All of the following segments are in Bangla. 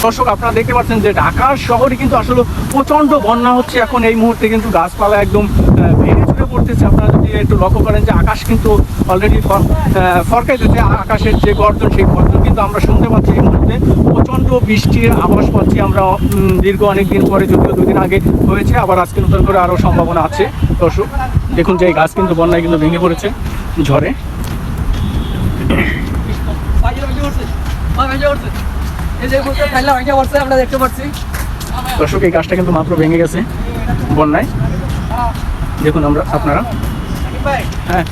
দর্শক আপনারা দেখতে পাচ্ছেন যে ঢাকা শহরে কিন্তু আসলে প্রচণ্ড বন্যা হচ্ছে এখন এই মুহূর্তে, কিন্তু গাছপালা একদম ভেঙে চুরে পড়তেছে। আপনারা যদি একটু লক্ষ্য করেন যে আকাশ কিন্তু অলরেডি ফরকাইতেছে, আকাশের যে গর্জন সেই গর্জন কিন্তু আমরা শুনতে পাচ্ছি। এই মুহূর্তে প্রচণ্ড বৃষ্টির আভাস পাচ্ছি আমরা দীর্ঘ অনেক দিন পরে, যদিও 2 দিন আগে হয়েছে, আবার আজকে নতুন করে আরও সম্ভাবনা আছে। দর্শক দেখুন যে এই গাছ কিন্তু বন্যায় কিন্তু ভেঙে পড়েছে ঝড়ে। দর্শক এই গাছটা কিন্তু মাত্র ভেঙে গেছে বন্যায়, দেখুন আপনারা, হ্যাঁ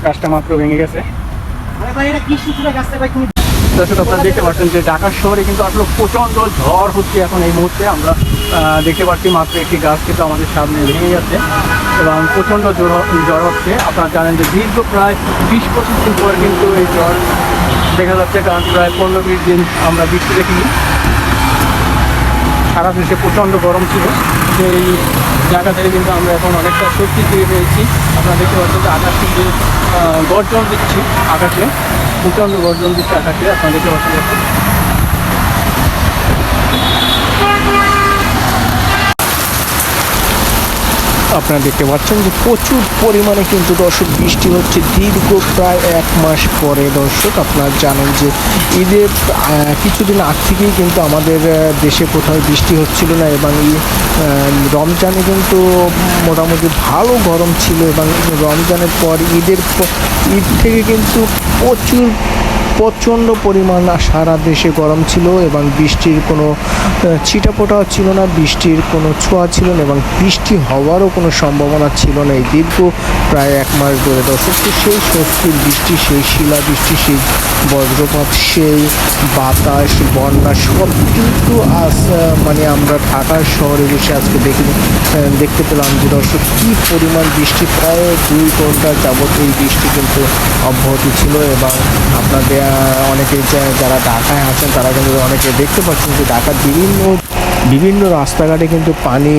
গাছটা মাত্র ভেঙে গেছে। দর্শক আপনারা দেখতে পাচ্ছেন যে ঢাকা শহরে কিন্তু আসলে প্রচণ্ড ঝড় হচ্ছে এখন এই মুহূর্তে। আমরা দেখতে পাচ্ছি মাত্র একটি গাছ কিন্তু আমাদের সামনে ভেঙে যাচ্ছে এবং প্রচণ্ড ঝড় হচ্ছে। আপনারা জানেন যে দীর্ঘ প্রায় 20-25 দিন পর কিন্তু এই ঝড় দেখা যাচ্ছে, কারণ প্রায় 15-20 দিন আমরা বৃষ্টি দেখিনি। সারা দেশে প্রচণ্ড গরম ছিল, সেই জায়গা থেকে কিন্তু আমরা এখন অনেকটা স্বস্তি ফিরে পেয়েছি। আপনারা দেখতে পাচ্ছেন যে আকাশ কিন্তু গর্জন দিচ্ছি, আকাশে প্রচণ্ড গর্জন দিচ্ছে আকাশে। আপনারা দেখতে পাচ্ছেন আপনারা দেখতে পাচ্ছেন যে প্রচুর পরিমাণে কিন্তু দর্শক বৃষ্টি হচ্ছে দীর্ঘ প্রায় 1 মাস পরে। দর্শক আপনারা জানেন যে ঈদের কিছুদিন আগ থেকেই কিন্তু আমাদের দেশে কোথাও বৃষ্টি হচ্ছিল না এবং রমজানে কিন্তু মোটামুটি ভালো গরম ছিল এবং রমজানের পর ঈদ থেকে কিন্তু প্রচণ্ড পরিমাণ সারা দেশে গরম ছিল এবং বৃষ্টির কোনো ছিটাফোঁটাও ছিল না, বৃষ্টির কোনো ছোঁয়া ছিল না এবং বৃষ্টি হওয়ারও কোনো সম্ভাবনা ছিল না এই দীর্ঘ প্রায় 1 মাস ধরে। দর্শক তো সেই স্বস্তির বৃষ্টি, সেই শিলাবৃষ্টি, সেই বজ্রপাত, সেই বাতাস, বন্যা সব কিন্তু আজ মানে আমরা ঢাকা শহরে বসে আজকে দেখতে পেলাম যে দর্শক কী পরিমাণ বৃষ্টি। প্রায় 2 ঘন্টা যাবত এই বৃষ্টি কিন্তু অব্যাহতি ছিল এবং আপনাদের অনেকে যারা ঢাকায় আছেন তারা কিন্তু অনেকে দেখতে পাচ্ছেন যে ঢাকার বিভিন্ন রাস্তাঘাটে কিন্তু পানি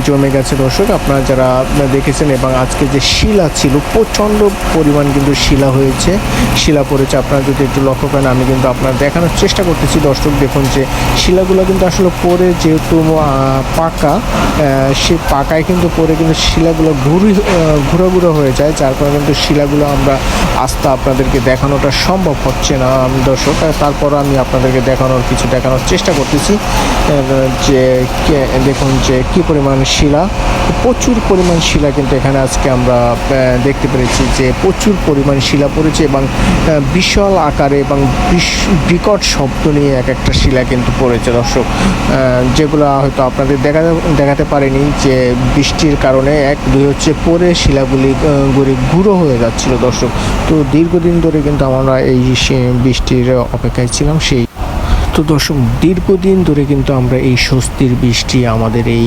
জমে গেছে। দর্শক আপনারা যারা দেখেছেন, এবং আজকে যে শিলা ছিল প্রচণ্ড পরিমাণ কিন্তু শিলা পড়েছে। আপনারা যদি একটু লক্ষ্য করেন, আমি কিন্তু আপনার দেখানোর চেষ্টা করতেছি। দর্শক দেখুন যে শিলাগুলো কিন্তু আসলে পরে, যেহেতু পাকা, সে পাকায় কিন্তু পরে কিন্তু শিলাগুলো ঘুরা হয়ে যায়, যার কারণে কিন্তু শিলাগুলো আমরা আপনাদেরকে দেখানোটা সম্ভব হচ্ছে না দর্শক। তারপর আমি আপনাদেরকে দেখানোর চেষ্টা করতেছি যে দেখুন যে কী পরিমাণ শিলা, প্রচুর পরিমাণ শিলা কিন্তু এখানে আজকে আমরা দেখতে পেরেছি যে প্রচুর পরিমাণ শিলা পড়েছে এবং বিশাল আকারে এবং বিকট শব্দ নিয়ে একটা শিলা কিন্তু পড়েছে দর্শক, যেগুলো হয়তো আপনাদের দেখাতে পারেনি যে বৃষ্টির কারণে 1-2 হচ্ছে পরে শিলাগুলি গুঁড়ো হয়ে যাচ্ছিল দর্শক। তো দীর্ঘদিন ধরে কিন্তু আমরা এই বৃষ্টির অপেক্ষায় ছিলাম। তো দর্শক দীর্ঘদিন ধরে কিন্তু আমরা এই স্বস্তির বৃষ্টি, আমাদের এই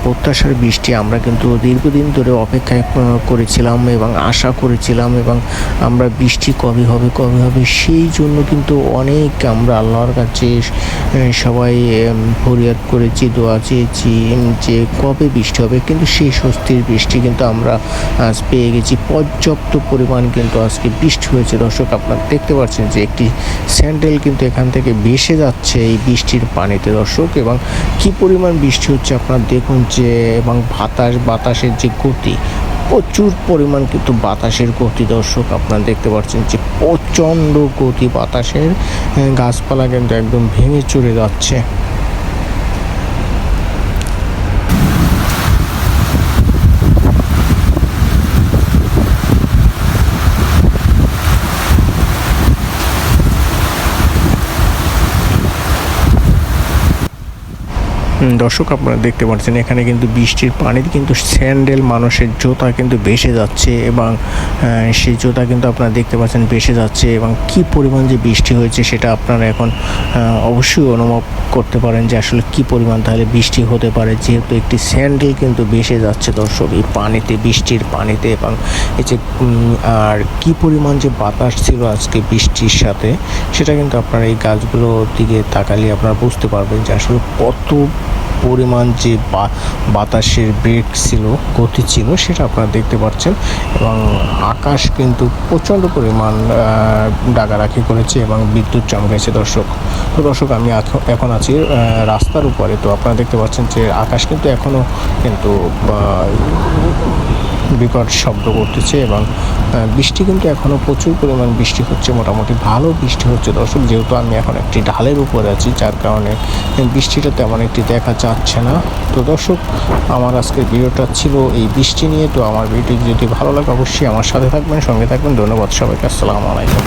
প্রত্যাশার বৃষ্টি আমরা কিন্তু দীর্ঘদিন ধরে অপেক্ষায় করেছিলাম এবং আশা করেছিলাম, এবং আমরা বৃষ্টি কবে হবে সেই জন্য কিন্তু অনেক আমরা আল্লাহর কাছে সবাই ফরিয়াদ করেছি, দোয়া চেয়েছি যে কবে বৃষ্টি হবে। কিন্তু সেই স্বস্তির বৃষ্টি কিন্তু আমরা আজ পেয়ে গেছি। পর্যাপ্ত পরিমাণ কিন্তু আজকে বৃষ্টি হয়েছে দর্শক। আপনারা দেখতে পাচ্ছেন যে একটি স্যান্ডেল কিন্তু এখান থেকে ভেসে যাচ্ছে এই বৃষ্টির পানিতে দর্শক, এবং কি পরিমাণ বৃষ্টি হচ্ছে আপনারা দেখুন যে, এবং বাতাসের যে গতি, প্রচুর পরিমাণ কিন্তু বাতাসের গতি দর্শক। আপনারা দেখতে পাচ্ছেন যে প্রচণ্ড গতি বাতাসের, গাছপালা কিন্তু একদম ভেঙে চড়ে যাচ্ছে। দর্শক আপনারা দেখতে পাচ্ছেন এখানে কিন্তু বৃষ্টির পানিতে কিন্তু স্যান্ডেল, মানুষের জুতা কিন্তু ভেসে যাচ্ছে এবং সেই জুতা কিন্তু আপনারা দেখতে পাচ্ছেন ভেসে যাচ্ছে, এবং কি পরিমাণ যে বৃষ্টি হয়েছে সেটা আপনারা এখন অবশ্যই অনুভব করতে পারেন যে আসলে কি পরিমাণ তাহলে বৃষ্টি হতে পারে, যেহেতু একটি স্যান্ডেল কিন্তু ভেসে যাচ্ছে দর্শক এই পানিতে, বৃষ্টির পানিতে। এবং এই যে আর কি পরিমাণ যে বাতাস ছিল আজকে বৃষ্টির সাথে, সেটা কিন্তু আপনারা এই গাছগুলোর দিকে তাকালে আপনারা বুঝতে পারবেন যে আসলে কত পরিমাণ যে বাতাসের বেগ ছিল, গতি ছিল, সেটা আপনারা দেখতে পাচ্ছেন। এবং আকাশ কিন্তু প্রচণ্ড পরিমাণ ডাকাডাকি করেছে এবং বিদ্যুৎ চমকেছে দর্শক। তো দর্শক, আমি এখন আছি রাস্তার উপরে। তো আপনারা দেখতে পাচ্ছেন যে আকাশ কিন্তু এখনও কিন্তু বিকট শব্দ করতেছে এবং বৃষ্টি কিন্তু এখনও প্রচুর পরিমাণ বৃষ্টি হচ্ছে, মোটামুটি ভালো বৃষ্টি হচ্ছে দর্শক। যেহেতু আমি এখন একটি ঢালের উপরে আছি, যার কারণে বৃষ্টিটা তেমন একটি দেখা যাচ্ছে না। তো দর্শক, আমার আজকের ভিডিওটা ছিল এই বৃষ্টি নিয়ে। তো আমার ভিডিও যদি ভালো লাগে অবশ্যই আমার সাথে থাকবেন, সঙ্গে থাকবেন। ধন্যবাদ সবাইকে। আসসালামু আলাইকুম।